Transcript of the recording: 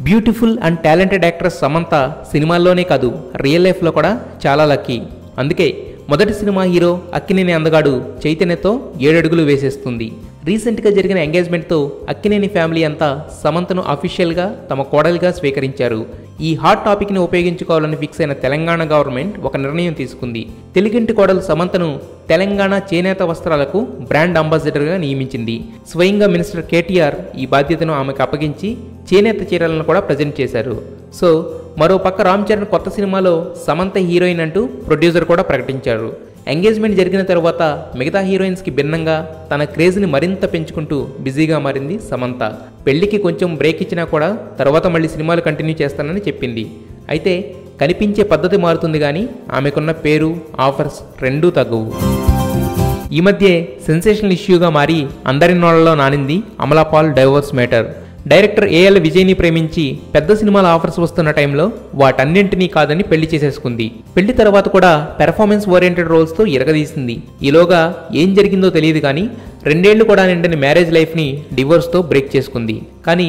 Beautiful and talented actress Samantha సినిమాల్లోనే కాదు real లైఫ్లో కూడా చాలా లక్కీ. అందుకే మొదటి సినిమా హీరో అక్కినేని అందగాడు చైతన్యతో 7 అడుగులు వేసేస్తుంది. రీసెంట్గా జరిగిన ఎంగేజ్మెంట్తో అక్కినేని ఫ్యామిలీ అంతా సమంతను అఫీషియల్గా తమ కోడలిగా స్వీకరించారు. ఈ హాట్ టాపిక్ని ఉపయోగించుకోవాలని ఫిక్స్ అయిన తెలంగాణ గవర్నమెంట్ ఒక నిర్ణయం తీసుకుంది. తెలుగింటి కోడలు సమంతను తెలంగాణ చేనేత వస్త్రాలకు బ్రాండ్ అంబాసిడర్గా నియమించింది. స్వయంగా మినిస్టర్ కేటీఆర్ ఈ బాధ్యతను ఆమెకు అప్పగించి చేనేత చీరలను కూడా ప్రజెంట్ చేశారు. సో మరోపక్క రామ్ చరణ్ కొత్త సినిమాలో సమంత హీరోయిన్ అంటూ ప్రొడ్యూసర్ కూడా ప్రకటించారు. ఎంగేజ్మెంట్ జరిగిన తర్వాత మిగతా హీరోయిన్స్కి భిన్నంగా తన క్రేజ్ని మరింత పెంచుకుంటూ బిజీగా మారింది సమంత. పెళ్లికి కొంచెం బ్రేక్ ఇచ్చినా కూడా తర్వాత మళ్ళీ సినిమాలు కంటిన్యూ చేస్తానని చెప్పింది. అయితే కనిపించే పద్ధతి మారుతుంది కానీ ఆమెకున్న పేరు, ఆఫర్స్ రెండూ తగ్గవు. ఈ మధ్య సెన్సేషనల్ ఇష్యూగా మారి అందరి నోళ్లలో నానింది Amala Paul divorce matter. Director AL విజయ్ని ప్రేమించి పెద్ద సినిమాల ఆఫర్స్ వస్తున్న టైంలో వాటన్నింటినీ కాదని పెళ్లి చేసేసుకుంది. పెళ్లి తర్వాత కూడా పెర్ఫార్మెన్స్ ఓరియంటెడ్ రోల్స్తో ఇరగదీసింది. ఈలోగా ఏం జరిగిందో తెలియదు కానీ 2 ఏళ్లు కూడా నిండిన మ్యారేజ్ లైఫ్ని డివోర్స్తో బ్రేక్ చేసుకుంది. కానీ